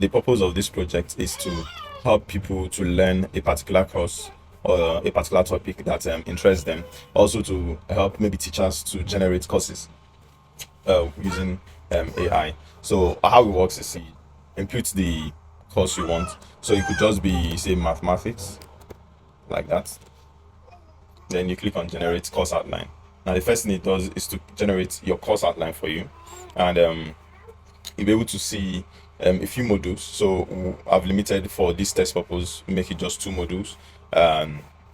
the purpose of this project is to help people to learn a particular course or a particular topic that interests them. Also to help maybe teachers to generate courses using AI. So how it works is you input the course you want. So it could just be, say, mathematics, like that. Then you click on generate course outline. Now the first thing it does is to generate your course outline for you, and you'll be able to see a few modules. So I've limited for this test purpose, make it just 2 modules.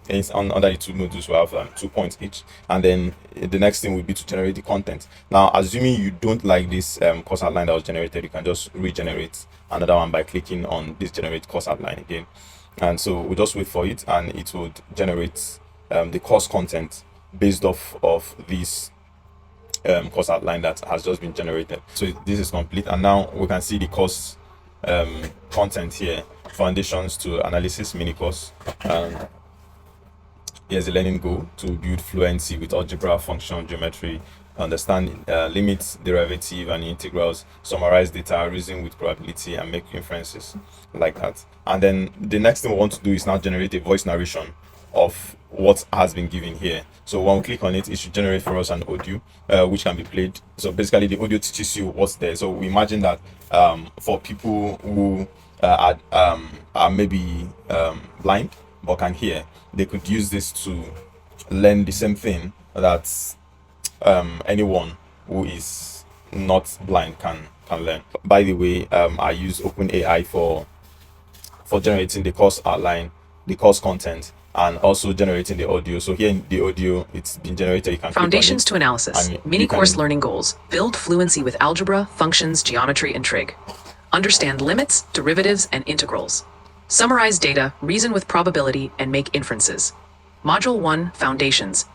It's under the 2 modules we have 2 points each, and then the next thing will be to generate the content. Now assuming you don't like this course outline that was generated, you can just regenerate another one by clicking on this generate course outline again. And so we'll just wait for it, and it would generate the course content based off of this course outline that has just been generated. So this is complete, and now we can see the course content here: foundations to analysis mini course. Here's a learning goal: to build fluency with algebra, function, geometry, understand limits, derivative and integrals, summarize data, reason with probability, and make inferences, like that. And then the next thing we want to do is now generate a voice narration of what has been given here. So when we click on it, it should generate for us an audio which can be played. So basically the audio teaches you what's there. So we imagine that for people who are maybe blind but can hear, they could use this to learn the same thing that anyone who is not blind can learn. By the way, I use OpenAI for generating the course outline, the course content, and also generating the audio. So here in the audio, it's been generated. You can Foundations to analysis, mini course learning goals, build fluency with algebra, functions, geometry, and trig. Understand limits, derivatives, and integrals. Summarize data, reason with probability, and make inferences. Module 1, Foundations.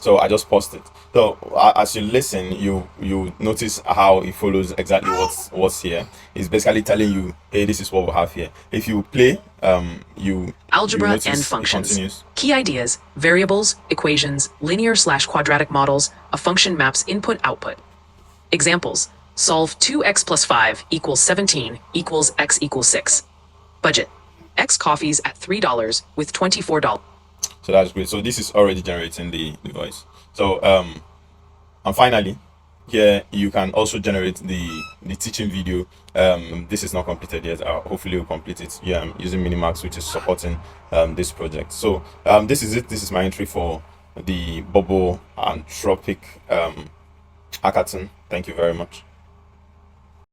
So I just paused it. So as you listen, you notice how it follows exactly what's here. It's basically telling you, hey, this is what we have here. If you play, algebra and functions. Key ideas: variables, equations, linear/quadratic models. A function maps input/output. Examples: solve 2x plus 5 equals 17 equals x equals 6. Budget: X coffees at $3 with $24. So that's great. So this is already generating the voice. So and finally, here you can also generate the teaching video. This is not completed yet. Hopefully we'll complete it. Yeah, I'm using MiniMax, which is supporting this project. So this is it. This is my entry for the Bubble Anthropic Hackathon. Thank you very much.